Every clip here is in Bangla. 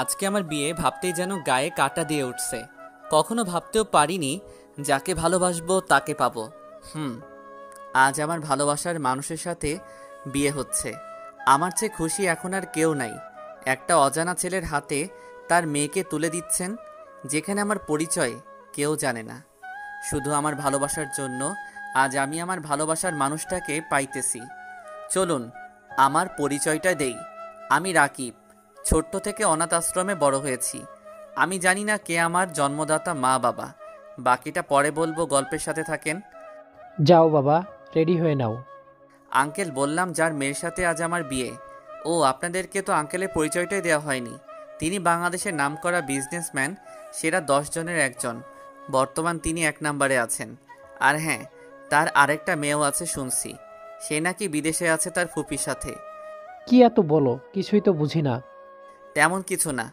আজকে আমার বিয়ে ভাবতেই যেন গায়ে কাঁটা দিয়ে উঠছে। কখনো ভাবতেও পারিনি যাকে ভালোবাসবো তাকে পাবো। আজ আমার ভালোবাসার মানুষের সাথে বিয়ে হচ্ছে। আমার চেয়ে খুশি এখন আর কেউ নাই। একটা অজানা ছেলের হাতে তার মেয়েকে তুলে দিচ্ছেন, যেখানে আমার পরিচয় কেউ জানে না। শুধু আমার ভালোবাসার জন্য আজ আমি আমার ভালোবাসার মানুষটাকে পাইতেছি। চলুন আমার পরিচয়টা দেই। আমি রাকিব। ছোট্ট থেকে অনাথ আশ্রমে বড় হয়েছি। আমি জানি না কে আমার জন্মদাতা মা বাবা। বাকিটা পরে বলবো, গল্পের সাথে থাকেন। যাও বাবা, রেডি হয়ে নাও। আঙ্কেল বললাম, যার মেয়ের সাথে আজ আমার বিয়ে। ও, আপনাদেরকে তো আঙ্কেলের পরিচয়টাই দেওয়া হয়নি। তিনি বাংলাদেশের নামকরা বিজনেসম্যান, সেরা 10 জনের একজন। বর্তমান তিনি 1 নম্বরে আছেন। আর হ্যাঁ, তার আরেকটা মেয়েও আছে শুনছি। সে নাকি বিদেশে আছে তার ফুপির সাথে। কি এত বলো, কিছুই তো বুঝি না। তেমন কিছু না,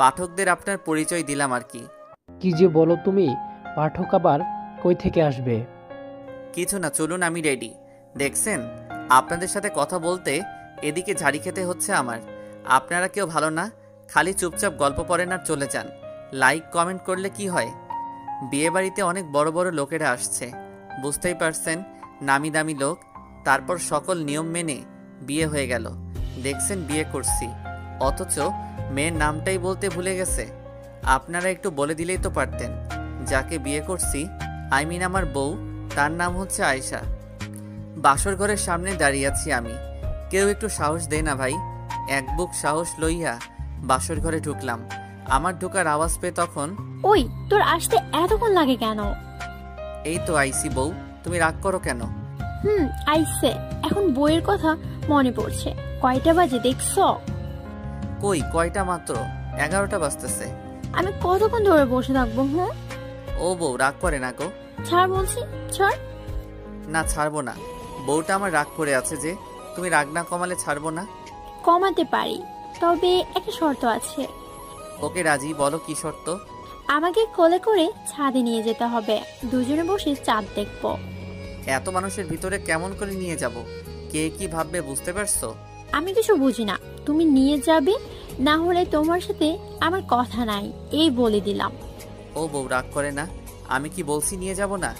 পাঠকদের আপনার পরিচয় দিলাম আর কি। কি যে বলো তুমি, পাঠক আবার কই থেকে আসবে? কিছু না, চলুন আমি রেডি। দেখছেন, আপনাদের সাথে কথা বলতে এদিকে ঝাড়ি খেতে হচ্ছে আমার। আপনারা কেউ ভালো না, খালি চুপচাপ গল্প পড়েন আর চলে যান। লাইক কমেন্ট করলে কি হয়? বিয়ে বাড়িতে অনেক বড় বড় লোকেরা আসছে, বুঝতেই পারছেন, নামি দামি লোক। তারপর সকল নিয়ম মেনে বিয়ে হয়ে গেল। দেখছেন বিয়ে করছি, অথচ মেয়ের নামটাই বলতে ভুলে গেছে। আপনারা একটু বলে দিলেই তো পারতেন, যাকে বিয়ে করছি, আই মিন আমার বউ, তার নাম হচ্ছে আয়েশা। বাসর ঘরের সামনে দাঁড়িয়ে আছি আমি। কেউ একটু সাহস দেয় না ভাই। এক বুক সাহস লইয়া বাসর ঘরে ঢুকলাম। আমার ঢোকার আওয়াজ পেয়ে তখন, ওই তোর আসতে এতক্ষণ লাগে কেন? এই তো আইসি বউ, তুমি রাগ করো কেন? আইসে, এখন বইয়ের কথা মনে পড়ছে। কয়টা বাজে দেখছো? কই, কয়টা মাত্র 11টা বাজতেছে। আমি কতক্ষণ ধরে বসে থাকবো? ও বউ, রাগ করে না গো। ছাড় বলছি, ছাড়। না, ছাড়বো না। বউটা আমার রাগ করে আছে যে, তুমি রাগ না কমালে ছাড়বো না। কমাতে পারি, তবে একটা শর্ত আছে। ওকে রাজি, বলো কি শর্ত? আমাকে কোলে করে ছাদে নিয়ে যেতে হবে, দুজনে বসে চাঁদ দেখবো। এত মানুষের ভিতরে কেমন করে নিয়ে যাব? কে কি ভাববে বুঝতে পারছো? আমি কিছু বুঝি না, তুমি নিয়ে যাবে, না হলে তোমার সাথে আমার কথা নাই, এই বলে দিলাম। ও বউ, রাগ করে না। আমি কি বলছি নিয়ে যাব না?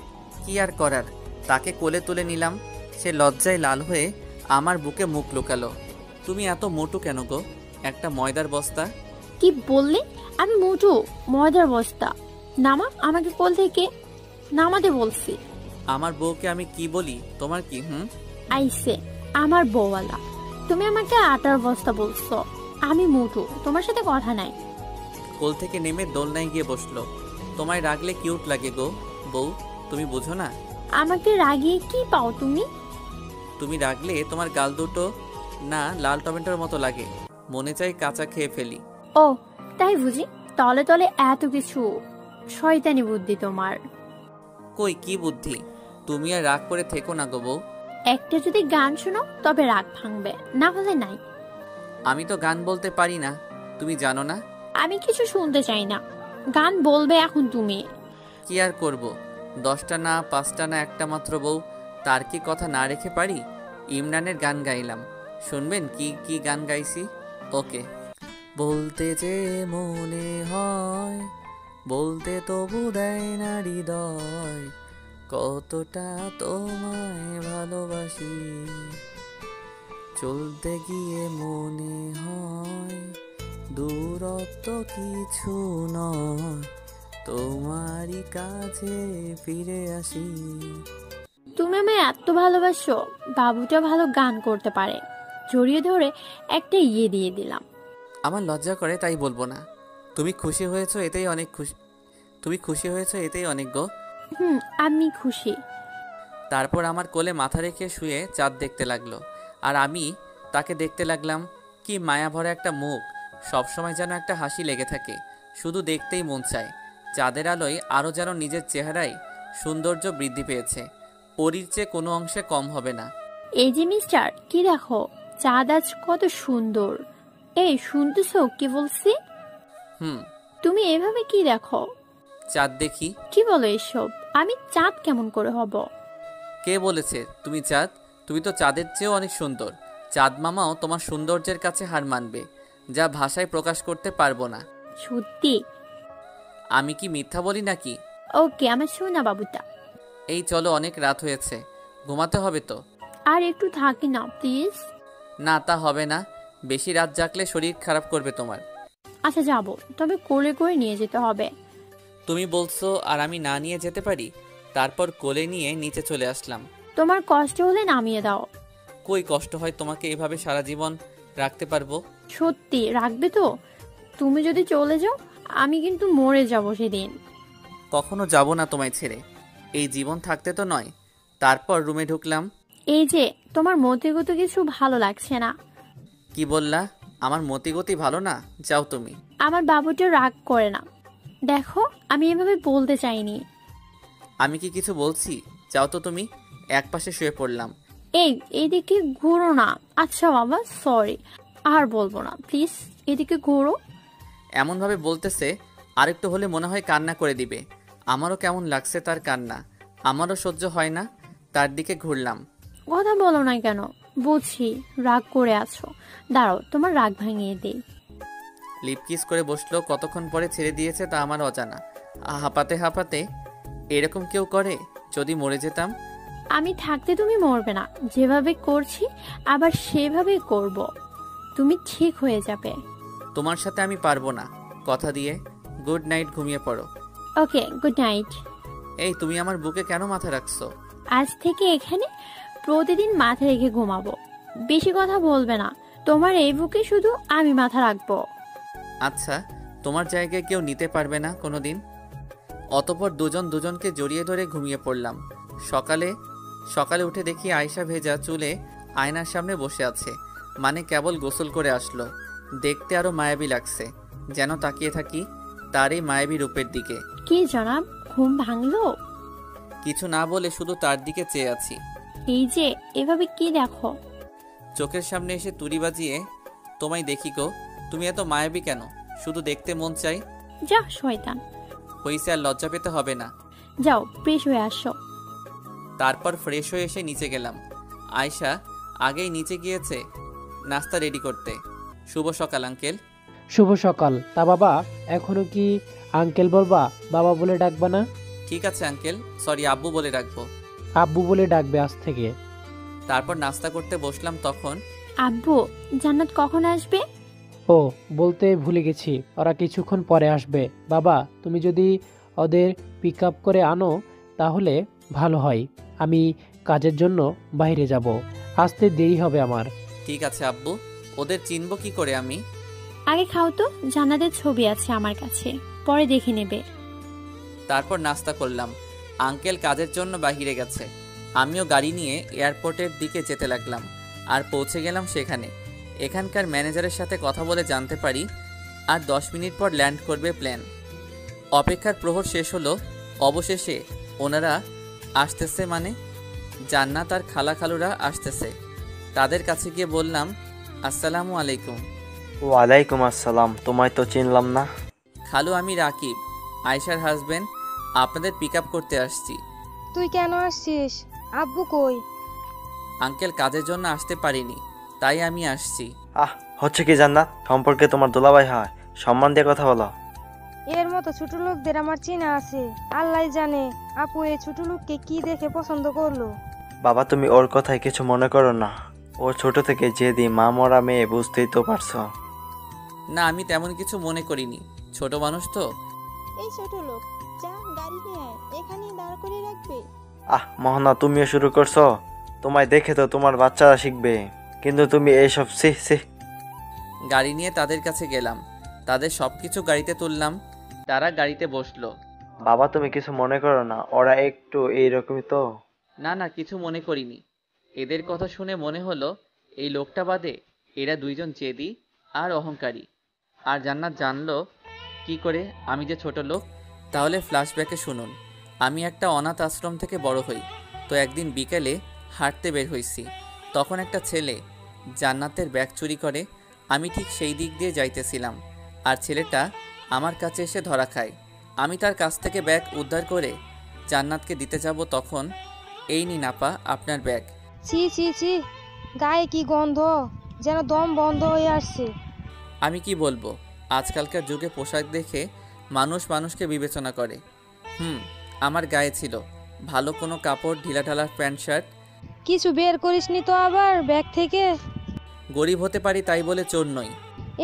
কি আর করার, তাকে কোলে তুলে নিলাম। সে লজ্জায় লাল হয়ে আমার বুকে মুখ লুকালো। তুমি এত মোটু কেন গো? একটা ময়দার বস্তা। কি বললে? আমি মোটু? ময়দার বস্তা? নামা আমাকে কোল থেকে, নামাতে বলছি। আমার বউকে আমি কি বলি, তোমার কি? আইসে আমার বউওয়ালা, তুমি আমাকে আটার বস্তা বলছো। আমি মোটু, তোমার সাথে কথা নাই। কোল থেকে নেমে দোলনায় গিয়ে বসলো। তোমায় রাগলে কিউট লাগে গো বউ, তুমি বুঝো না? আমাকে রাগিয়ে কি পাও তুমি? তুমি রাগলে তোমার গাল দুটো না লাল টমেটোর মতো লাগে, মনে চাই কাঁচা খেয়ে ফেলি। ও তাই বুঝি, তলে তলে এত কিছু। শয়তানি বুদ্ধি তোমার। কই, কি বুদ্ধি? তুমি আর রাগ করে থেকো না গো বউ। একটা যদি গান শোনো তবে রাগ ভাঙবে, না হলে নাই। আমি তো গান বলতে পারি না, তুমি জানো না? আমি কিছু শুনতে চাই না, গান বলবে এখন তুমি। কি আর করব, 10টা না 5টা না একটা মাত্র বউ, তার কি কথা না রেখে পারি? ইমরানের গান গাইলাম, শুনবেন কি কি গান গাইছি? ওকে। বলতে যে মনে হয়, বলতে তবু দেয় না হৃদয়, কতটা তোমায় ভালোবাসি। চলতে গিয়ে মনে হয় দূরত্ব কিছু নয়, তোমারই কাছে ফিরে আসি। তুমি আমায় এত ভালোবাসো, বাবুটা ভালো গান করতে পারে। জড়িয়ে ধরে একটা ইয়ে দিয়ে দিলাম। আমার লজ্জা করে তাই বলবো না। তুমি খুশি হয়েছো এতেই অনেক খুশি। তুমি খুশি হয়েছো এতেই অনেক গো। আমি খুশি। তারপর আমার কোলে মাথা রেখে শুয়ে চাঁদ দেখতে লাগলো, আর আমি তাকে দেখতে লাগলাম। কি মায়া ভরা একটা মুখ, সবসময় যেন একটা হাসি লেগে থাকে, শুধু দেখতেই মন চায়। চাঁদের আলোয় আরও যেন নিজের চেহারায় সৌন্দর্য বৃদ্ধি পেয়েছে, পরীর চেয়ে কোনো অংশে কম হবে না। এই যে মিস্টার, কি দেখো, চাঁদ আজ কত সুন্দর। এই শুনতেছো কি বলছি? তুমি এভাবে কি দেখো? চাঁদ দেখি। কি বলো এসব? আমি চাঁদ কেমন করে হব? কে বলেছে তুমি চাঁদ? তুমি তো চাঁদের চেয়েও অনেক সুন্দর। চাঁদ মামাও তোমার সৌন্দর্যের কাছে হার মানবে, যা ভাষায় প্রকাশ করতে পারবো না। সত্যি? আমি কি মিথ্যা বলি নাকি? ওকে আমার সোনা বাবুটা। এই চলো, অনেক রাত হয়েছে, ঘুমাতে হবে তো। আর একটু থাকি না প্লিজ। না, তা হবে না, বেশি রাত জাগলে শরীর খারাপ করবে তোমার। আচ্ছা যাবো, তবে কোলে করে নিয়ে যেতে হবে। তুমি বলছো আর আমি না নিয়ে যেতে পারি? তারপর কোলে নিয়ে নিচে চলে আসলাম। তোমার কষ্ট হলে নামিয়ে দাও। কই কষ্ট হয়, তোমাকে এভাবে সারা জীবন রাখতে পারবো? সত্যি রাখবে তো? তুমি যদি চলে যাও আমি কিন্তু মরে যাব সেদিন। কখনো যাব না তোমায় ছেড়ে, এই জীবন থাকতে তো নয়। তারপর রুমে ঢুকলাম। এই যে তোমার মতিগত কিছু ভালো লাগছে না। কি বললা? আমার মতিগতি ভালো না? যাও তুমি। আমার বাবুটা রাগ করে না, দেখো আমি এভাবে বলতে চাইনি। আমি কি কিছু বলছি? যাও তো তুমি। একপাশে শুয়ে পড়লাম। এইদিকে ঘুরো না। আচ্ছা বাবা সরি, আর বলবো না প্লিজ, এদিকে ঘুরো। এমনভাবে বলতেছে আরেকটু হলে মনে হয় কান্না করে দিবে। আমারও কেমন লাগছে তার কান্না, আমারও সহ্য হয় না। তার দিকে ঘুরলাম। কথা বলো না কেন? বুঝছি রাগ করে আছো, দাঁড়াও তোমার রাগ ভাঙিয়ে দেই। লিপ কিস করে বসলো, কতক্ষণ পরে ছেড়ে দিয়েছে তা আমার অজানা। হাঁপাতে হাঁপাতে, এরকম কেউ করে? যদি মরে যেতাম। আমি থাকতে তুমি মরবে না, যেভাবে করছি আবার সেভাবেই করব, তুমি ঠিক হয়ে যাবে। তোমার সাথে আমি পারবো না, কথা দিয়ে। গুড নাইট, ঘুমিয়ে পড়ো। Okay good night. এই তুমি আমার বুকে কেন মাথা রাখছো? আজ থেকে এখানে প্রতিদিন মাথা রেখে ঘুমাবো, বেশি কথা বলবে না। তোমার এই বুকে শুধু আমি মাথা রাখবো। আচ্ছা, তোমার জায়গায় কেউ নিতে পারবে না কোনোদিন। অতঃপর দুজন দুজনকে জড়িয়ে ধরে ঘুমিয়ে পড়লাম। সকালে সকালে উঠে দেখি আয়শা ভেজা চুলে আয়নার সামনে বসে আছে, মানে কেবল গোসল করে আসলো। দেখতে আরো মায়াবী লাগছে, যেন তাকিয়ে থাকি তার এই মায়াবী রূপের দিকে। কি জনাব, ঘুম ভাঙলো? কিছু না বলে শুধু তার দিকে চেয়ে আছি। এই যে এভাবে কি দেখো? চোখের সামনে এসে তুড়ি বাজিয়ে, তোমায় দেখি গো, তুমি এত মায়াবী কেন? শুধু দেখতে মন চাই। যা শয়তান। হইছে, আর লজ্জা পেতে হবে না। যাও ফ্রেশ হয়ে আসো। তারপর ফ্রেশ হয়ে এসে নিচে গেলাম। আয়শা আগেই নিচে গিয়েছে নাস্তা রেডি করতে। শুভ সকাল আঙ্কেল। শুভ সকাল। তা বাবা, এখনো কি আঙ্কেল বলবা, বাবা বলে ডাকবা না? ঠিক আছে আঙ্কেল, সরি আব্বু বলে রাখবো। আব্বু বলে ডাকবে আজ থেকে। তারপর নাস্তা করতে বসলাম তখন। আব্বু, জান্নাত কখন আসবে? ও, বলতে ভুলে গেছি, ওরা কিছুক্ষণ পরে আসবে। বাবা, তুমি যদি ওদের পিক আপ করে আনো তাহলে ভালো হয়। আমি কাজের জন্য বাইরে যাব, আসতে দেরি হবে আমার। ঠিক আছে আব্বু, ওদের চিনবো কি করে আমি? আগে খাও তো, জান্নাতের ছবি আছে আমার কাছে, পরে দেখে নেবে। তারপর নাস্তা করলাম। আঙ্কেল কাজের জন্য বাহিরে গেছে, আমিও গাড়ি নিয়ে এয়ারপোর্টের দিকে যেতে লাগলাম। আর পৌঁছে গেলাম সেখানে। এখানকার ম্যানেজারের সাথে কথা বলে জানতে পারি আর 10 মিনিট পর ল্যান্ড করবে প্লেন। অপেক্ষার প্রহর শেষ হলো, অবশেষে ওনারা আসতেছে, মানে জান্নাত আর খালা খালুরা আসতেছে। তাদের কাছে গিয়ে বললাম, আসসালামু আলাইকুম। ওয়ালাইকুম আসসালাম। তোমায় তো চিনলাম না। খালু, আমি রাকিব, আয়শার হাজবেন্ড। আপনাদের পিক আপ করতে আসছি। তুই কেন আসছিস? আব্বু কই? আঙ্কেল কাজের জন্য আসতে পারিনি, তাই আমি আসছি। হচ্ছে কি জান্নাত? সম্পর্কে তোমার দুলাভাই হয়, সম্মান দিয়ে কথা বলো। এর মতো ছোট লোকদের আমার চেনা আছে, আল্লাহ জানে আপু এই ছোট লোককে কি দেখে পছন্দ করলো। বাবা, তুমি ওর কথায় কিছু মনে করো না। ও ছোট থেকে জেদি, মা মরা মেয়ে, বুঝতেই তো পারছো। না, আমি তেমন কিছু মনে করিনি, ছোট মানুষ তো। এই ছোট লোক, যা গাড়ি নিয়ে আয়, এখানেই দাঁড় করে রাখবে। মোহনা, তুমিও শুরু করছো? তোমায় দেখে তো তোমার বাচ্চারা শিখবে, কিন্তু তুমি এইসব সি। গাড়ি নিয়ে তাদের কাছে গেলাম, তাদের সবকিছু গাড়িতে তুললাম। তারা গাড়িতে বসলো। বাবা, তুমি কিছু মনে করো না, ওরা একটু এইরকমই তো। না না, কিছু মনে করিনি। এদের কথা শুনে মনে হলো এই লোকটা বাদে এরা দুইজন জেদি আর অহংকারী। আর জান্নাত জানলো কি করে আমি যে ছোট লোক? তাহলে ফ্ল্যাশব্যাকে শুনুন। আমি একটা অনাথ আশ্রম থেকে বড় হই, তো একদিন বিকেলে হাঁটতে বের হইছি। তখন একটা ছেলে জান্নাতের ব্যাগ চুরি করে। আমি ঠিক সেই দিক দিয়ে যাইতেছিলাম, আর ছেলেটা আমার কাছে এসে ধরা খায়। আমি তার কাছ থেকে ব্যাগ উদ্ধার করে জান্নাতকে দিতে যাব, তখন এই নিন আপা আপনার ব্যাগ। ছি ছি ছি, গায়ে কি গন্ধ, যেন দম বন্ধ হয়ে আসছে। আমি কি বলবো, আজকালকার যুগে পোশাক দেখে মানুষ মানুষকে বিবেচনা করে। আমার গায়ে ছিল ভালো কোনো কাপড়, ঢিলাঢালা প্যান্ট শার্ট। কিছু বের করিসনি তো আবার ব্যাগ থেকে? গরিব হতে পারি তাই বলে চোর নই।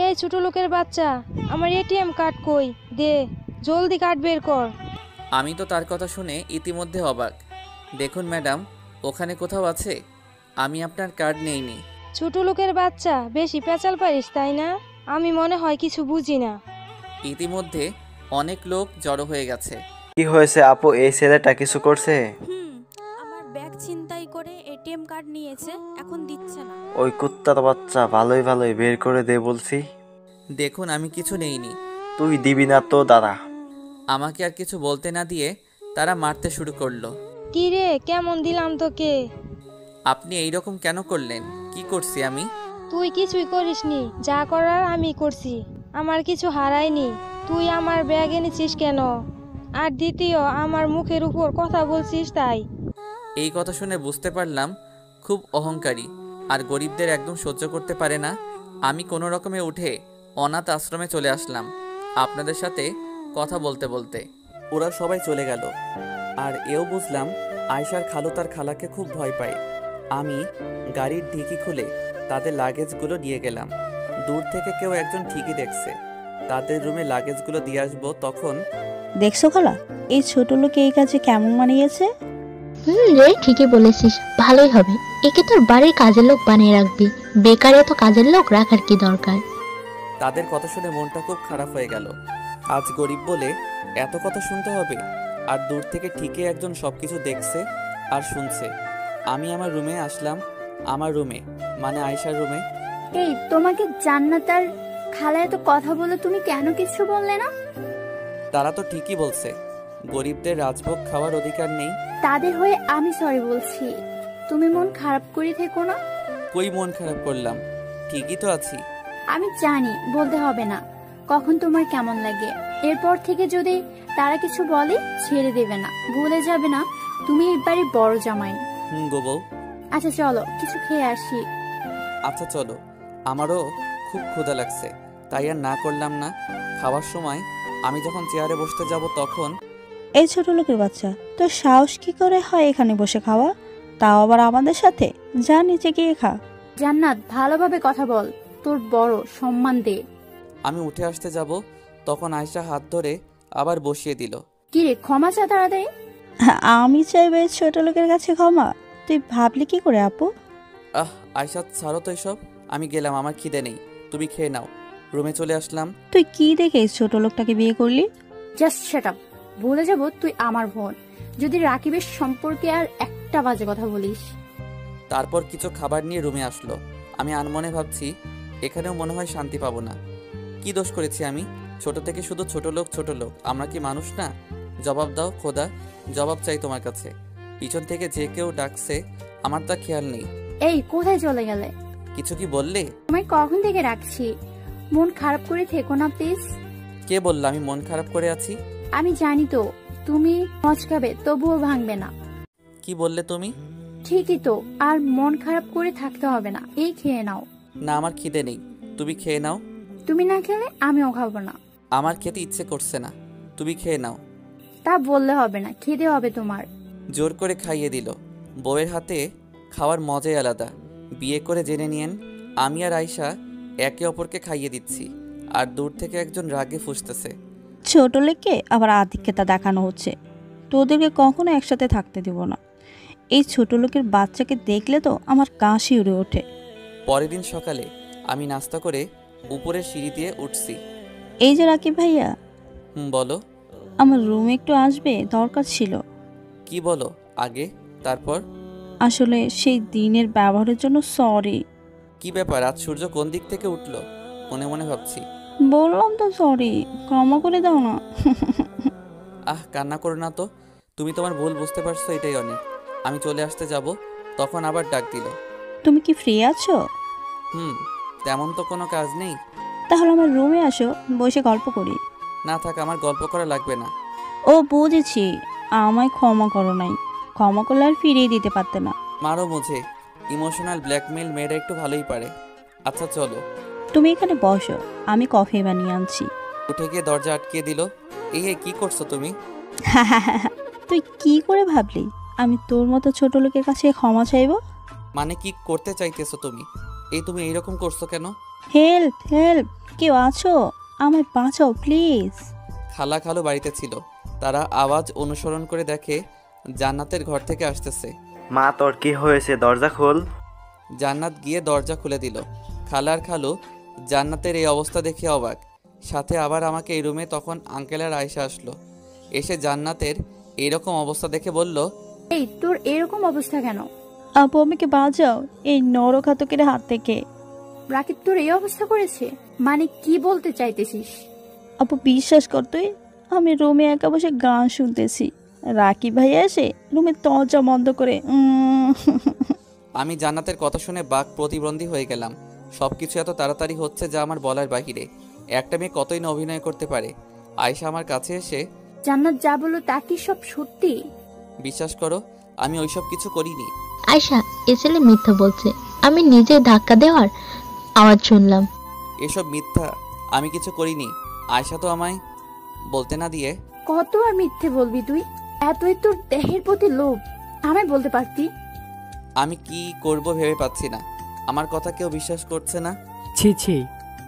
এই ছোট লোকের বাচ্চা, আমার এটিএম কার্ড কই? দে, জলদি কার্ড বের কর। আমি তো তার কথা শুনে ইতিমধ্যে অবাক। দেখুন ম্যাডাম, ওখানে কোথাও আছে, আমি আপনার কার্ড নেইনি। ছোট লোকের বাচ্চা, বেশি পেঁচাল পারিস তাই না? আমি মনে হয় কিছু বুঝি না। ইতিমধ্যে অনেক লোক জড়ো হয়ে গেছে। কি হয়েছে আপু, এই ছেলেটা কিছু করছে? আমার ব্যাগ ছিনতাই করে এটিএম কার্ড নিয়েছে, এখন দিচ্ছে না। ওই কুত্তার বাচ্চা, ভালোই ভালোই বের করে দে বলছি। দেখুন আমি কিছু নেইনি। তুই দিবি না তো দাঁড়া। আমাকে আর কিছু বলতে না দিয়ে তারা মারতে শুরু করলো। কি রে, কেমন দিলাম তোকে? আপনি এই রকম কেন করলেন? কি করছি আমি? তুই কিছুই করিসনি, যা করার আমি করছি। আমার কিছু হারায়নি। তুই আমার ব্যাগ এনেছিস কেন? আর দ্বিতীয়, আমার মুখের উপর কথা বলছিস তাই। এই কথা শুনে বুঝতে পারলাম খুব অহংকারী আর গরিবদের একদম সহ্য করতে পারে না। আমি কোনো রকমে উঠে অনাথ আশ্রমে চলে আসলাম আপনাদের সাথে কথা বলতে বলতে। ওরা সবাই চলে গেল আর এও বুঝলাম আয়শার খালু তার খালাকে খুব ভয় পায়। আমি গাড়ির ডিকি খুলে তাদের লাগেজগুলো নিয়ে গেলাম। দূর থেকে কেউ একজন ঠিকই দেখছে। তাদের রুমে লাগেজগুলো দিয়ে আসবো তখন দেখছো খালা, এই ছোট লোকে এই কাজে কেমন মানিয়েছে? রে, ঠিকই বলেছিস, ভালোই হবে। একে তোর বাড়ির কাজের লোক বানিয়ে রাখবি। বেকার এত কাজের লোক রাখার কি দরকার? তাদের কথা শুনে মনটা খুব খারাপ হয়ে গেল। আজ গরিব বলে এত কথা শুনতে হবে, আর দূর থেকে ঠিকই একজন সবকিছু দেখছে আর শুনছে। আমি আমার রুমে আসলাম। আমার রুমে মানে আয়শার রুমে। এই, তোমাকে জান্নাতার খালা এত কথা বলে তুমি কেন কিছু বললে না? তারা তো ঠিকই বলছে, গরিবদের রাজভোগ খাওয়ার অধিকার নেই। তাদের হয়ে আমি সরি বলছি। তুমি মন খারাপ করে থেকো না। কই মন খারাপ করলাম, ঠিকই তো আছি। আমি জানি বলতে হবে না কখন তোমার কেমন লাগে। এরপর থেকে যদি তারা কিছু বলে ছেড়ে দেবে না, ভুলে যাবে না তুমি এই বাড়ির বড় জামাই। গো বউ। আচ্ছা চলো কিছু খেয়ে আসি। আচ্ছা চলো, আমারও খুব ক্ষুধা লাগছে, তাই আর না করলাম না। খাওয়ার সময় আমি যখন চেয়ারে বসতে যাব তখন এই ছোট লোকের বাচ্চা, তোর সাহস কি করে হয় এখানে বসে খাওয়া, তাও আবার আমাদের সাথে? যা নিচে গিয়ে খা। জান্নাত, ভালোভাবে কথা বল, তোর বড় সম্মান দে। আমি উঠে আসতে যাব তখন আয়শা হাত ধরে আবার বসিয়ে দিল। কি রে, ক্ষমা চা তাড়াতাড়ি। আমি চাইবে ছোট লোকের কাছে ক্ষমা? তুই ভাবলি কি করে আপু? আয়শা ছাড়ো তো এসব, আমি গেলাম, আমার খিদে নেই, তুমি খেয়ে নাও। রুমে চলে আসলাম। তুই কি দেখে এই ছোট লোকটাকে বিয়ে করলি? Just shut up. ভুলে যাব তুই আমার বোন, যদি রাকিবের সম্পর্কে আর একটা বাজে কথা বলিস। তারপর কিছু খাবার নিয়ে রুমে আসলো। আমি আনমনে ভাবছি এখানেও মনে হয় শান্তি পাবো না। কি দোষ করেছি আমি? ছোট থেকে শুধু ছোট লোক ছোট লোক, আমরা কি মানুষ না? জবাব দাও খোদা, জবাব চাই তোমার কাছে। পিছন থেকে যে কেউ ডাকছে, আমার তা খেয়াল নেই। এই, কোথায় চলে গেলে? কিছু কি বললে? তোমায় কখন থেকে রাখছি, মন খারাপ করে থেকো না প্লিজ। কে বললো আমি মন খারাপ করে আছি? আমি জানি তো তুমি মচকাবে, তবুও ভাঙবে না। কি বললে তুমি? ঠিকই তো, আর মন খারাপ করে থাকতে হবে না, এই খেয়ে নাও। না, আমার খিদে নেই, তুমি খেয়ে নাও। তুমি না খেলে আমিও খাবো না। আমার খেতে ইচ্ছে করছে না, তুমি খেয়ে নাও। তা বললে হবে না, খেতে হবে তোমার। জোর করে খাইয়ে দিল। বউয়ের হাতে খাওয়ার মজাই আলাদা। বিয়ে করে জেনে নিয়েন, আমি আর আয়শা একে অপরকে খাইয়ে দিচ্ছি, আর দূর থেকে একজন রাগে ফুঁসতেছে। ছোট লোককে আবার আধিক্যতা দেখানো হচ্ছে। তোদেরকে কখনো একসাথে থাকতে দিব না। এই ছোট লোকের বাচ্চাকে দেখলে তো আমার কাশি উড়ে ওঠে। পরের দিন সকালে আমি নাস্তা করে উপরের সিঁড়ি দিয়ে উঠছি। এই যে রাকিব ভাইয়া, বলো। আমার রুমে একটু আসবে, দরকার ছিল। কি বলো আগে, তারপর? আসলে সেই দিনের ব্যবহারের জন্য সরি। কি ব্যাপার, আজ সূর্য কোন দিক থেকে উঠলো? মনে মনে ভাবছি। বললাম তো সরি, ক্ষমা করে দাও না। কান্না করো না তো, তুমি তোমার ভুল বুঝতে পারছো, এটাই অনেক। আমি চলে আসতে যাব তখন আবার ডাক দিল। তুমি কি ফ্রি আছো? তেমন তো কোনো কাজ নেই। তাহলে আমার রুমে আসো, বসে গল্প করি। না থাক, আমার গল্প করা লাগবে না। ও বুঝেছি, আমায় ক্ষমা করো নাই। ক্ষমা করলে আর ফিরিয়ে দিতে পারতে না। মারো মুঝে। ইমোশনাল ব্ল্যাকমেল মেয়েরা একটু ভালোই পারে। আচ্ছা চলো। তুমি এখানে বসো, আমি কফি বানিয়ে আনছি। উঠে গিয়ে দরজা আটকে দিল। এই কি করছো তুমি? তুই কি করে ভাবলি আমি তোর মতো ছোট লোকের কাছে ক্ষমা চাইবো? মানে কি করতে চাইতেছো তুমি? তুমি এইরকম করছো কেন? হেল্প হেল্প, কেউ আছো? আমায় বাঁচাও প্লিজ। খালা খালু বাড়িতে ছিল, তারা আওয়াজ অনুসরণ করে দেখে জান্নাতের ঘর থেকে আসতেছে। মা তোর কি হয়েছে, দরজা খোল। জান্নাত গিয়ে দরজা খুলে দিল। খালার খালু জান্নাতের এই অবস্থা দেখে অবাক, সাথে আবার আমাকে এই রুমে। তখন আঙ্কেল আর আয়েশা আসলো, এসে জান্নাতের এইরকম অবস্থা দেখে বলল, এই তোর এরকম অবস্থা কেন? আপু আমাকে বাঁচাও এই নরঘাতকের হাত থেকে। রাকিব তোর এই অবস্থা করেছে? মানে কি বলতে চাইতেছিস? আপু বিশ্বাস কর তুই, আমি রুমে একা বসে গান শুনতেছি, রাকিব ভাই এসে রুমে দরজা বন্ধ করে আমি জান্নাতের কথা শুনে বাক প্রতিবন্ধী হয়ে গেলাম। সবকিছু এত তাড়াতাড়ি হচ্ছে যা আমার বলার বাহিরে। একটা মেয়ে কতই না অভিনয় করতে পারে। আয়েশা আমার কাছে এসে, জান্নাত যা বললো তা কি সব সত্যি? বিশ্বাস করো আমি ওইসব কিছু করিনি। আয়শা, এ ছেলে মিথ্যা বলছে। আমি নিজে ধাক্কা দেওয়ার আওয়াজ শুনলাম। এসব মিথ্যা, আমি কিছু করিনি। আয়েশা তো আমায় বলতে না দিয়ে, কত আর মিথ্যে বলবি তুই? এতই তোর দেহের প্রতি লোভ, আমায় বলতে পারতি। আমি কি করব ভেবে পাচ্ছি না। আমার কথা কেউ বিশ্বাস করছে না। ছি ছি,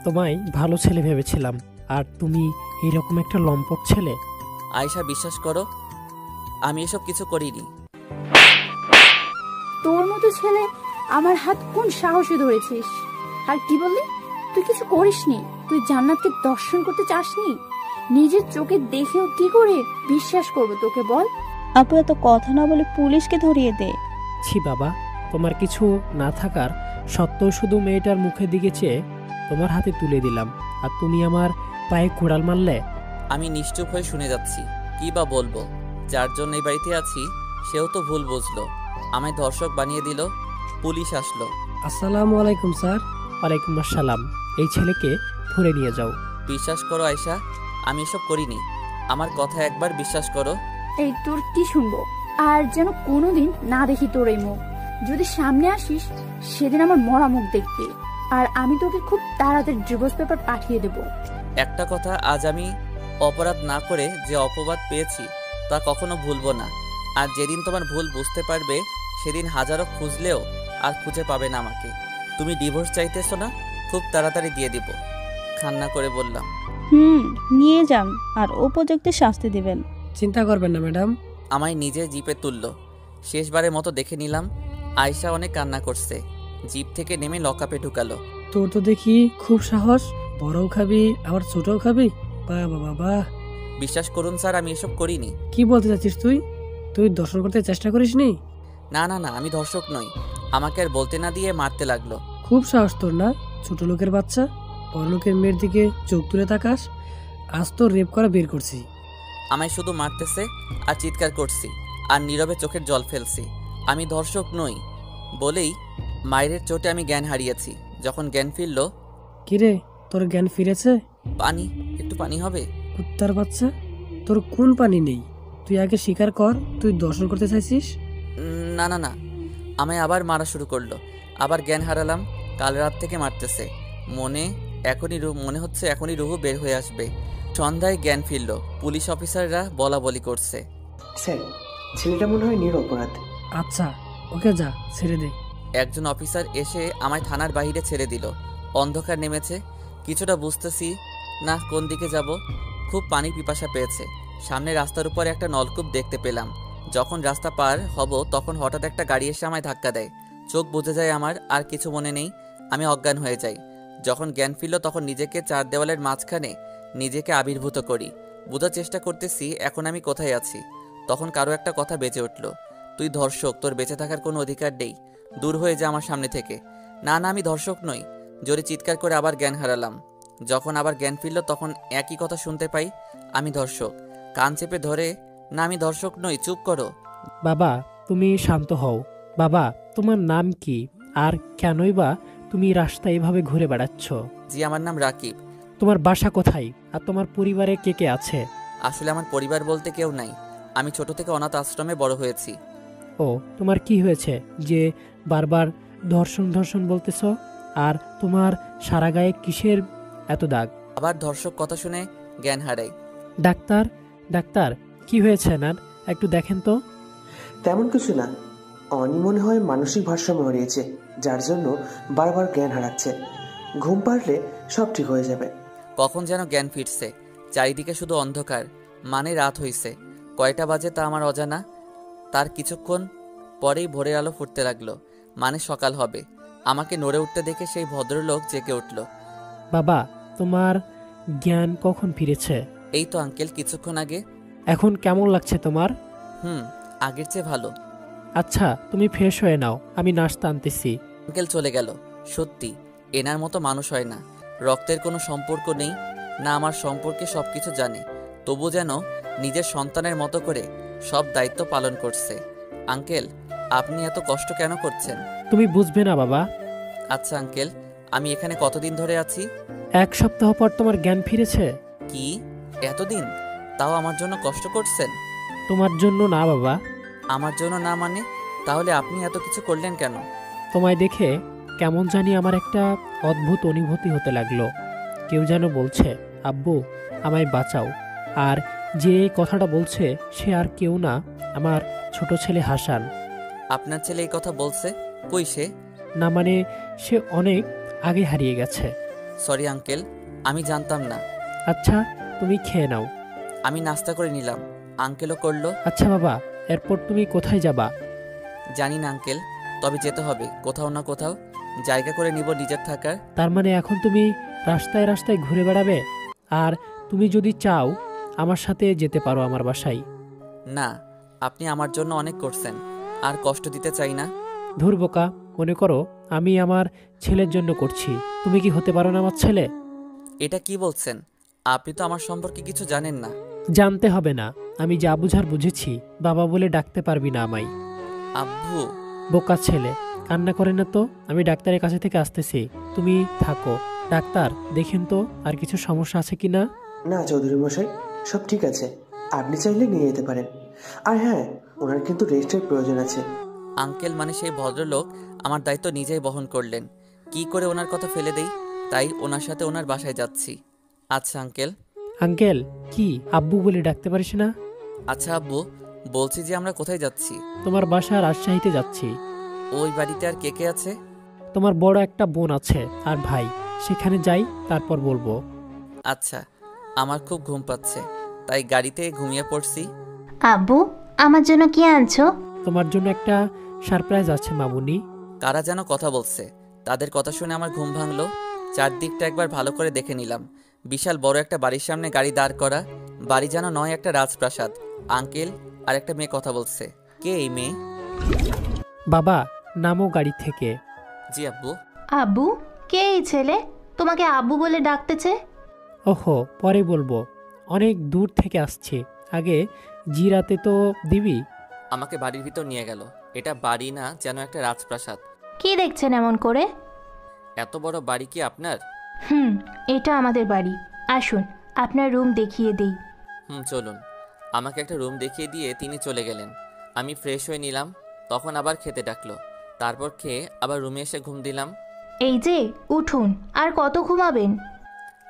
তোমায় ভালো ছেলে ভেবেছিলাম, আর তুমি এরকম একটা লম্পট ছেলে। আয়েশা বিশ্বাস করো আমি এসব কিছু করিনি। তোর মতো ছেলে আমার হাত কোন সাহসে ধরেছিস? আর কি বললি? তুই কিছু করিসনি? তুই জান্নাতকে দর্শন করতে চাসনি? নিজের চোখে দেখেও কি করে বিশ্বাস করবো তোকে বল? আপু এত কথা না বলে পুলিশকে ধরিয়ে দে। ছি বাবা, তোমার কিছু না থাকার সত্ত্বেও শুধু মেয়েটার মুখের দিকে চেয়ে তোমার হাতে তুলে দিলাম, আর তুমি আমার পায়ে কুড়াল মারলে। আমি নিশ্চুপ হয়ে শুনে যাচ্ছি। কি বা বলবো? যার জন্য এই বাড়িতে আছি সেও তো ভুল বুঝলো, আমায় ধর্ষক বানিয়ে দিল। পুলিশ আসলো। আসসালামু আলাইকুম স্যার। ওয়ালাইকুম আসসালাম। এই ছেলেকে ধরে নিয়ে যাও। বিশ্বাস করো আয়েশা, আমি এসব করিনি। আমার কথা একবার বিশ্বাস করো। এই তোর কি শুনবো? আর যেন কোনোদিন না দেখি তোর এই মুখ। যদি সামনে আসিস সেদিন আমার মরা মুখ দেখবি, আর আমি তোকে খুব তাড়াতাড়ি ডিভোর্স পেপার পাঠিয়ে দেব। একটা কথা, আজ আমি অপরাধ না করে যে অপবাদ পেয়েছি তা কখনো ভুলবো না। আর যেদিন তোমার ভুল বুঝতে পারবে সেদিন হাজারো খুঁজলেও আর খুঁজে পাবে না আমাকে। তুমি ডিভোর্স চাইতেছো না? খুব তাড়াতাড়ি দিয়ে দিব, কান্না করে বললাম। নিয়ে যান আর উপযুক্ত শাস্তি দিবেন। চিন্তা করবেন না ম্যাডাম। আমায় নিজে জিপে তুলল। শেষবারের মতো দেখে নিলাম। আয়েশা অনেক কান্না করছে। জিপ থেকে নেমে লকআপে ঢুকালো। তোর তো দেখি খুব সাহস, বড়ও খাবি আবার ছোটও খাবি। বাবা বাবা, বিশ্বাস করুন স্যার, আমি এসব করিনি। কি বলতে চাচ্ছিস তুই? তুই দর্শন করতে চেষ্টা করিসনি? না না না, আমি ধর্ষক নই। আমাকে আর বলতে না দিয়ে মারতে লাগলো। খুব সাহস তোর না, ছোট লোকের বাচ্চা। বড় লোকের মেয়ের দিকে চোখ তুলে তাকাস। আজ তো রেপ করা বের করছি। আমায় শুধু মারতেছে আর চিৎকার করছি আর নীরবে চোখের জল ফেলছি। আমি ধর্ষক নই বলেই মায়ের চোটে আমি জ্ঞান হারিয়েছি। যখন জ্ঞান ফিরল, কিরে তোর জ্ঞান ফিরেছে? পানি, একটু পানি হবে? কুত্তার বাচ্চা, তোর কোন পানি নেই? তুই আগে স্বীকার কর তুই দর্শন করতে চাইছিস। না না না, আমায় আবার মারা শুরু করলো। আবার জ্ঞান হারালাম। কাল রাত থেকে মারতেছে। মনে হচ্ছে এখনই রুহু বের হয়ে আসবে। সন্ধ্যায় জ্ঞান ফিরল। পুলিশ অফিসাররা বলা বলি করছে। স্যার, ছেলেটা মনে হয় নিরপরাধ। আচ্ছা ওকে যা ছেড়ে দে। একজন অফিসার এসে আমায় থানার বাইরে ছেড়ে দিল। অন্ধকার নেমেছে, কিছুটা বুঝতেছি না কোন দিকে যাব। খুব পানির পিপাসা পেয়েছে। সামনে রাস্তার উপরে একটা নলকূপ দেখতে পেলাম। যখন রাস্তা পার হব তখন হঠাৎ একটা গাড়ি এসে আমায় ধাক্কা দেয়। চোখ বুজে যায় আমার, আর কিছু মনে নেই। আমি অজ্ঞান হয়ে যাই। যখন জ্ঞান ফিরল তখন নিজেকে চার দেওয়ালের মাঝখানে নিজেকে আবির্ভূত করি। বোঝার চেষ্টা করতেছি এখন আমি কোথায় আছি। তখন কারো একটা কথা বেঁচে উঠল, তুই ধর্ষক, তোর বেঁচে থাকার কোনো অধিকার নেই, দূর হয়ে যা আমার সামনে থেকে। না না, আমি ধর্ষক নই। জোরে চিৎকার করে আবার জ্ঞান হারালাম। যখন আবার জ্ঞান ফিরল তখন একই কথা শুনতে পাই, আমি ধর্ষক। কান চেপে ধরে, না আমি ধর্ষক নই, চুপ করো। বাবা তুমি শান্ত হও। বাবা তোমার নাম কি, আর কেনই বা তুমি রাস্তায় এভাবে ঘুরে বেড়াচ্ছ? জি, আমার নাম রাকিব। তোমার বাসা কোথায়, আর তোমার পরিবারে কে কে আছে? আসলে আমার পরিবার বলতে কেউ নাই। আমি ছোট থেকে অনাথ আশ্রমে বড় হয়েছি। ও, তোমার কি হয়েছে যে বারবার ধর্ষণ ধর্ষণ বলতেছ? আর তোমার সারা গায়ে কিসের এত দাগ? আবার ধর্ষক কথা শুনে জ্ঞান হারাই। ডাক্তার, ডাক্তার, কি হয়েছে না? একটু দেখেন তো। তেমন কিছু না, অনি মনে হয় মানসিক ভারসাম্য হারিয়েছে, যার জন্য বারবার জ্ঞান হারাচ্ছে। ঘুম পাড়লে সব ঠিক হয়ে যাবে। কখন যেন জ্ঞান ফিরছে, চারিদিকে শুধু অন্ধকার, মানে রাত হইছে। কয়টা বাজে তা আমার অজানা। তার কিছুক্ষণ পরেই ভোরের আলো ফুটতে লাগলো, মানে সকাল হবে। আমাকে নড়ে উঠতে দেখে সেই ভদ্রলোক জেগে উঠল। বাবা, তোমার জ্ঞান কখন ফিরেছে? এই তো আঙ্কেল, কিছুক্ষণ আগে। এখন কেমন লাগছে তোমার? আগের চেয়ে ভালো। আচ্ছা, তুমি ফ্রেশ হয়ে নাও, আমি নাস্তা আনতেছি। আঙ্কেল চলে গেল। সত্যি এনার মতো মানুষ হয় না। রক্তের কোনো সম্পর্ক নেই, না আমার সম্পর্কে সবকিছু জানে, তবু যেন নিজের সন্তানের মতো করে সব দায়িত্ব পালন করছে। আঙ্কেল, আপনি এত কষ্ট কেন করছেন? তুমি বুঝবে না বাবা। আচ্ছা আঙ্কেল, আমি এখানে কতদিন ধরে আছি? 1 সপ্তাহ পর তোমার জ্ঞান ফিরেছে। কি এতদিন? তাও আমার জন্য কষ্ট করছেন? তোমার জন্য না বাবা। আমার জন্য না মানে? তাহলে আপনি এত কিছু করলেন কেন? তোমায় দেখে কেমন জানি আমার একটা অদ্ভুত অনুভূতি হতে লাগলো। কেউ যেন বলছে, আব্বু আমায় বাঁচাও। আর যে এই কথাটা বলছে সে আর কেউ না, আমার ছোট ছেলে হাসান। আপনার ছেলে এই কথা বলছে? কই সে? না মানে, সে অনেক আগে হারিয়ে গেছে। সরি আঙ্কেল, আমি জানতাম না। আচ্ছা, তুমি খেয়ে নাও। আমি নাস্তা করে নিলাম, আঙ্কেলও করলো। আচ্ছা বাবা, এরপর তুমি কোথায় যাবা? জানি না আঙ্কেল, তবে যেতে হবে কোথাও না কোথাও, জায়গা করে নিব নিজের থাকার। তার মানে এখন তুমি রাস্তায় রাস্তায় ঘুরে বেড়াবে? আর তুমি যদি চাও আমার সাথে যেতে পারো আমার বাসায়। না, আপনি আমার জন্য অনেক করছেন, আর কষ্ট দিতে চাই না। ধুর বোকা, মনে করো আমি আমার ছেলের জন্য করছি। তুমি কি হতে পারো না আমার ছেলে? এটা কি বলছেন? আপনি তো আমার সম্পর্কে কিছু জানেন না। জানতে হবে না, আমি যা বুঝার বুঝেছি। বাবা বলে ডাকতে পারবি না আমায়। আব্বু। বোকা ছেলে, কান্না করে না তো। আমি ডাক্তারের কাছে থেকে আসতেছি, তুমি থাকো। ডাক্তার, দেখেন তো আর কিছু সমস্যা আছে কিনা। না চৌধুরী মশাই, সব ঠিক আছে, আপনি চাইলে নিয়ে যেতে পারেন। আর হ্যাঁ, ওনার কিন্তু রেস্টের প্রয়োজন আছে। আঙ্কেল মানে সেই ভদ্রলোক আমার দায়িত্ব নিজেই বহন করলেন। কি করে ওনার কথা ফেলে দেই, তাই ওনার সাথে ওনার বাসায় যাচ্ছি। আচ্ছা আঙ্কেল। আঙ্কেল, কি আব্বু বলে ডাকতে পারিস না? আচ্ছা আব্বু, বলছি যে আমরা কোথায় যাচ্ছি? তোমার বাসা রাজশাহীতে যাচ্ছি। ওই বাড়িতে আর কে কে আছে? তোমার বড় একটা বোন আছে আর ভাই। সেখানে যাই, তারপর বলবো। আচ্ছা, আমার খুব ঘুম পাচ্ছে, তাই গাড়িতে ঘুমিয়ে পড়ছি। আব্বু, আমার জন্য কি আনছো? তোমার জন্য একটা সারপ্রাইজ আছে মামুনি। কারা যেন কথা বলছে, তাদের কথা শুনে আমার ঘুম ভাঙলো। চারদিকটা একবার ভালো করে দেখে নিলাম। বিশাল বড় একটা বাড়ির সামনে গাড়ি দাঁড় করা। বাড়ি যেন নয় একটা রাজপ্রাসাদ। আঙ্কেল আর একটা মেয়ে কথা বলছে। কে এই মেয়ে? বাবা, নামো গাড়ি থেকে। জি আব্বু। আব্বু, কে এই ছেলে? তোমাকে আব্বু বলে ডাকতেছে। ওহো, পরে বলবো। অনেক দূর থেকে আসছে, আগে জিরাতে তো দিবি। আমাকে বাড়ির ভিতর নিয়ে গেল। এটা বাড়ি না, যেন একটা রাজপ্রাসাদ। কি দেখছেন এমন করে? এত বড় বাড়ি কি আপনার? এটা আমাদের বাড়ি। আসুন, আপনার রুম দেখিয়ে দেই। চলুন। আমাকে একটা রুম দেখিয়ে দিয়ে তিনি চলে গেলেন। আমি ফ্রেশ হয়ে নিলাম, তখন আবার খেতে ডাকলো। তারপর খেয়ে আবার রুমে এসে ঘুম দিলাম। এই যে উঠুন, আর কত ঘুমাবেন?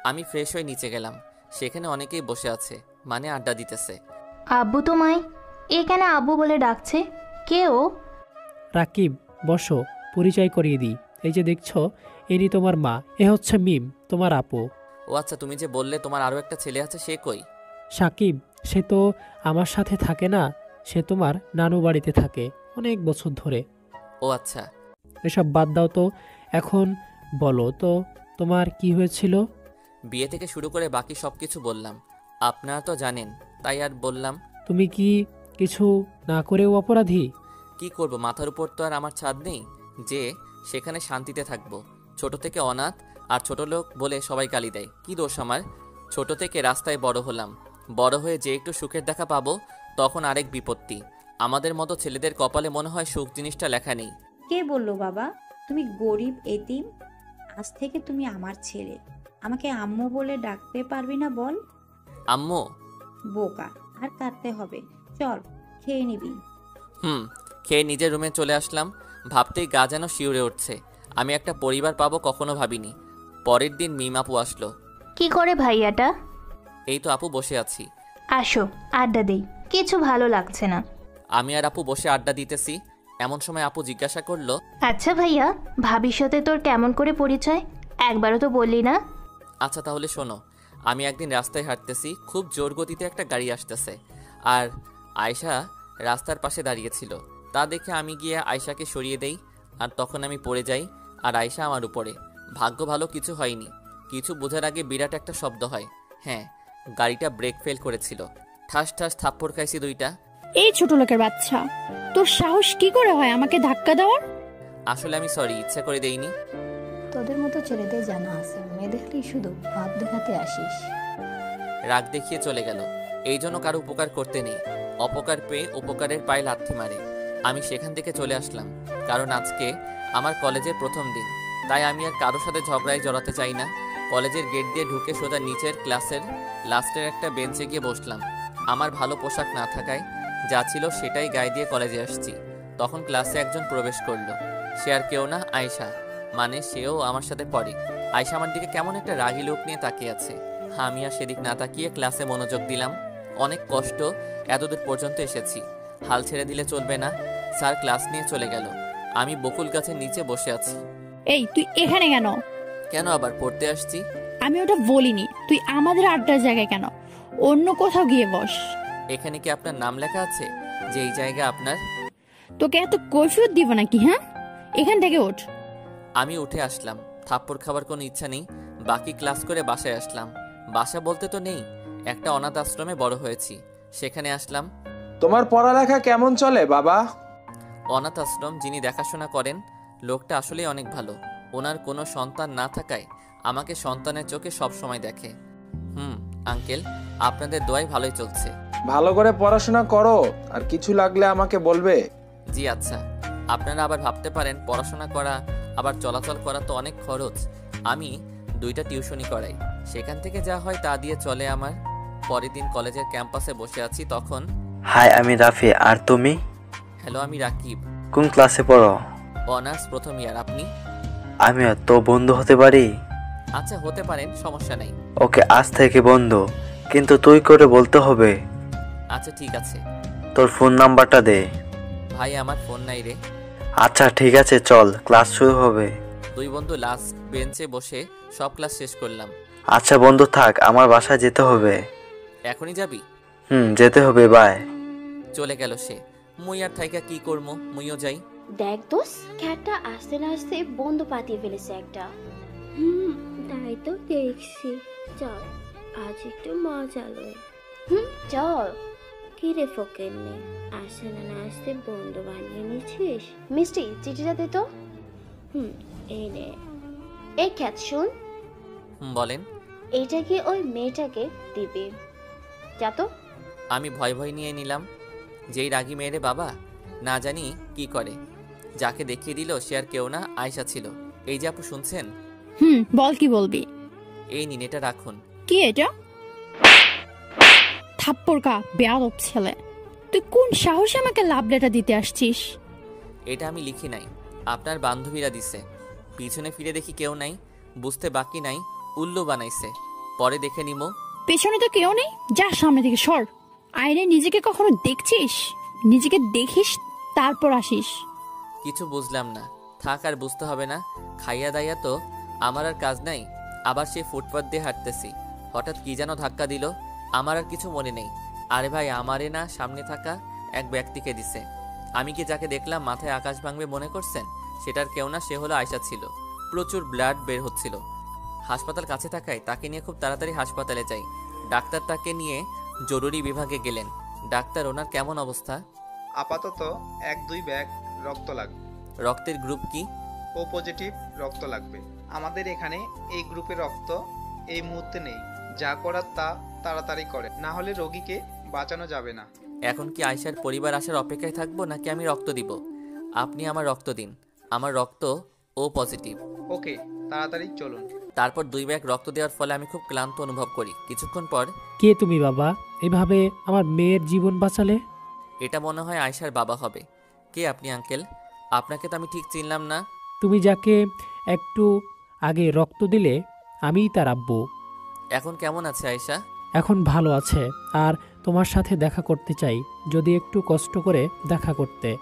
আমি ফ্রেশ হয়ে নিচে গেলাম। সেখানে অনেকেই বসে আছে, মানে আড্ডা দিতেছে। আব্বু তোমায় এখানে আব্বু বলে ডাকছে। কে ও? রাকিব, বসো, পরিচয় করিয়ে দিই। এই যে দেখছো, ইনি তোমার মা, এ হচ্ছে মিম, তোমার আপু। ও আচ্ছা, তুমি যে বললে তোমার আরও একটা ছেলে আছে, সে কই? সাকিব, সে তো আমার সাথে থাকে না, সে তোমার নানু বাড়িতে থাকে অনেক বছর ধরে। ও আচ্ছা। এসব বাদ দাও তো, এখন বলো তো তোমার কি হয়েছিল? বিয়ে থেকে শুরু করে বাকি সব কিছু বললাম। আপনারা তো জানেন, তাই আর বললাম। তুমি কি কিছু না করেও অপরাধী? কি করব, মাথার উপর তো আর আমার ছাদ নেই যে সেখানে শান্তিতে থাকবো। ছোট থেকে অনাথ আর ছোট লোক বলে সবাই গালি দেয়। কি দোষ আমার? ছোট থেকে রাস্তায় বড় হলাম। বড় হয়ে যে একটু সুখের দেখা পাবো, তখন আরেক বিপত্তি। আমাদের মতো ছেলেদের কপালে মনে হয় সুখ জিনিসটা লেখা নেই। কে বললো বাবা তুমি গরিব এতিম? আজ থেকে তুমি আমার ছেলে, আমাকে আম্মু বলে ডাকতে পারবি না বল? আম্মু? বোকা, আর কাঁদতে হবে, চল খেয়ে নিবি। খেয়ে নিজের রুমে চলে আসলাম। ভাবতেই গা যেন শিউরে উঠছে। আমি একটা পরিবার পাবো কখনো ভাবিনি। পরের দিন মিম আপু আসলো। কি করে ভাইয়াটা? এই তো আপু বসে আছি। আসো আড্ডা দেই, কিছু ভালো লাগছে না। আমি আর আপু বসে আড্ডা দিতেছি, এমন সময় আপু জিজ্ঞাসা করলো, আচ্ছা ভাইয়া, ভাবির সাথে তোর কেমন করে পরিচয়? একবারও তো বললি না। আচ্ছা তাহলে শোনো। আমি একদিন রাস্তায় হাঁটতেছি, খুব জোর গতিতে একটা গাড়ি আসতেছে, আর আয়শা রাস্তার পাশে দাঁড়িয়েছিল। তা দেখে আমি গিয়ে আয়শাকে সরিয়ে দেই, আর তখন আমি পড়ে যাই আর আয়শা আমার উপরে। ভাগ্য ভালো কিছু হয়নি। কিছু বোঝার আগে বিরাট একটা শব্দ হয়। হ্যাঁ, গাড়িটা ব্রেক ফেল করেছিল। ঠাস ঠাস থাপ্পড় খাইছি দুইটা। এই ছোট লোকের বাচ্চা, তোর সাহস কি করে হয় আমাকে ধাক্কা দেওয়ার? আসলে আমি সরি, ইচ্ছা করে দেইনি। তোদের মতো ছেলেদের জানা আছে, মেয়ে দেখলেই শুধু ভাব দেখাতে আসিস। রাগ দেখিয়ে চলে গেল। এই জন্য কারো উপকার করতে নেই, অপকার পেয়ে উপকারের পায়ে লাথি মারে। আমি সেখান থেকে চলে আসলাম, কারণ আজকে আমার কলেজের প্রথম দিন। তাই আমি আর কারোর সাথে ঝগড়ায় জড়াতে চাই না। কলেজের গেট দিয়ে ঢুকে সোজা নিচের ক্লাসের লাস্টের একটা বেঞ্চে গিয়ে বসলাম। আমার ভালো পোশাক না থাকায় যা ছিল সেটাই গায়ে দিয়ে কলেজে আসছি। তখন ক্লাসে একজন প্রবেশ করলো। সে আর কেউ না, আয়শা। মানে সেও আমার সাথে পড়ে। আয়শা আমার দিকে কেমন একটা রাগী লোক নিয়ে তাকিয়ে আছে। আমি আর সেদিক না তাকিয়ে ক্লাসে মনোযোগ দিলাম। অনেক কষ্ট এতদূর পর্যন্ত এসেছি, হাল ছেড়ে দিলে চলবে না। স্যার ক্লাস নিয়ে চলে গেল। আমি বকুল গাছের নিচে বসে আছি। এই তুই এখানে কেন? কেন আবার পড়তে আসছি? আমি ওটা বলিনি, তুই আমাদের আড্ডার জায়গায় কেন? অন্য কোথাও গিয়ে বস। এখানে কি আপনার নাম লেখা আছে যে এই জায়গা আপনার? তোকে এত কৈফিয়ত দিব নাকি? হ্যাঁ, এখান থেকে ওঠ। আমি উঠে আসলাম। থাপ্পড় খাবার কোনো ইচ্ছা নেই। বাকি ক্লাস করে বাসায় আসলাম। বাসা বলতে তো নেই, একটা অনাথ আশ্রমে বড় হয়েছি, সেখানে আসলাম। তোমার পড়ালেখা কেমন চলে বাবা? অনাথ আশ্রম যিনি দেখাশোনা করেন, লোকটা আসলেই অনেক ভালো। ওনার কোনো সন্তান না থাকায় আমাকে সন্তানের চোখে সব সময় দেখে। আঙ্কেল, আপনাদের দোয়াই ভালোই চলছে। ভালো করে পড়াশোনা করো, আর কিছু লাগলে আমাকে বলবে। জি আচ্ছা। আপনারা আবার ভাবতে পারেন পড়াশোনা করা আবার চলাচল করা তো অনেক খরচ। আমি 2টা টিউশনি করাই, সেখান থেকে যা হয় তা দিয়ে চলে আমার। পরের দিন কলেজের ক্যাম্পাসে বসে আছি, তখন হাই, আমি রাফি। আর তুমি? হ্যালো, আমি রাকিব। কোন ক্লাসে পড়ো? অনার্স প্রথম ইয়ার। আপনি? আমিও তো বন্ধু হতে পারি? আচ্ছা হতে পারেন, সমস্যা নেই। ওকে, আজ থেকে বন্ধু, কিন্তু তুই করে বলতে হবে। আচ্ছা ঠিক আছে। তোর ফোন নাম্বারটা দে। ভাই আমার ফোন নাই রে। আচ্ছা ঠিক আছে, চল ক্লাস শুরু হবে। দুই বন্ধু লাস্ট বেঞ্চে বসে সব ক্লাস শেষ করলাম। আচ্ছা বন্ধু থাক, আমার বাসায় যেতে হবে। এখনই যাবি? যেতে হবে, বাই। চলে গেল সে। মুই আর থাইকা কি করবো, মুইও যাই। দেখ দোস, খ্যাটটা আস্তে না আস্তে বন্ধ পাতিয়ে ফেলেছে একটা। তাই তো দেখছি। চল আজ একটু মজা লই। চল। কি রে ফকের নে, আসতে না আসতে বন্ধু বানিয়ে নিছিস? মিষ্টি, চিঠিটা দে তো। এই নে। এই খ্যাত শুন। বলেন। এইটা কি ওই মেয়েটাকে দিবি? যা তো। আমি ভয় ভয় নিয়ে নিলাম। যেই রাগী মেয়েরে বাবা, না জানি কি করে। যাকে দেখিয়ে দিল সে আর কেউ না, আয়শা ছিল। এই যে আপু শুনছেন? বল, কি বলবি? এই নিন, এটা রাখুন। কি এটা? থাপ্পড় কা বেয়াদব ছেলে, তুই কোন সাহসে আমাকে লাভ লেটার দিতে আসছিস? এটা আমি লিখি নাই, আপনার বান্ধবীরা দিছে। পিছনে ফিরে দেখি কেউ নাই, বুঝতে বাকি নাই উল্লু বানাইছে। পরে দেখে নিমো। পেছনে তো কেউ নেই, যা সামনে থেকে সর। আয়নায় নিজেকে কখনো দেখছিস? নিজেকে দেখিস তারপর আসিস। কিছু বুঝলাম না। থাক, আর বুঝতে হবে না। খাইয়া দাইয়া তো আমার আর কাজ নাই। আবার সেই ফুটপাথ দিয়ে হাঁটতেছি, হঠাৎ কি যেন ধাক্কা দিল। আমার আর কিছু মনে নেই। আরে ভাই, আমারে না, সামনে থাকা এক ব্যক্তিকে দিছে। আমি কি যাকে দেখলাম মাথায় আকাশ ভাঙবে মনে করছেন? সেটার কেউ না, সে হলো আয়শা ছিল। প্রচুর ব্লাড বের হচ্ছিল। হাসপাতাল কাছে থাকায় তাকে নিয়ে খুব তাড়াতাড়ি হাসপাতালে যাই। ডাক্তার তাকে নিয়ে জরুরি বিভাগে গেলেন। ডাক্তার, ওনার কেমন অবস্থা? আপাতত 1-2 ব্যাগ রক্ত লাগবে। রক্তের গ্রুপ কি? ও পজিটিভ রক্ত লাগবে। আমাদের এখানে এই গ্রুপের রক্ত এই মুহূর্তে নেই। যা করার তা তাড়াতাড়ি করে, না হলে রোগীকে বাঁচানো যাবে না। এখন কি আয়শার পরিবার আসার অপেক্ষায় থাকবো, নাকি আমি রক্ত দিব? আপনি আমার রক্ত দিন। আমার রক্ত ও পজিটিভ। ওকে, তাড়াতাড়ি চলুন। তারপর 2 ব্যাগ রক্ত দেওয়ার ফলে আমি খুব ক্লান্ত অনুভব করি। কিছুক্ষণ পর, কে তুমি বাবা? এভাবে আমার মেয়ের জীবন বাঁচালে? এটা মনে হয় আয়শার বাবা হবে। কে আপনি আঙ্কেল? আপনাকে তো আমি ঠিক চিনলাম না। তুমি যাকে একটু আগে রক্ত দিলে আমিই তার আব্বু। এখন কেমন আছে আয়েশা? এখন ভালো আছে, আর তোমার সাথে দেখা করতে চাই, যদি একটু কষ্ট করে দেখা করতে।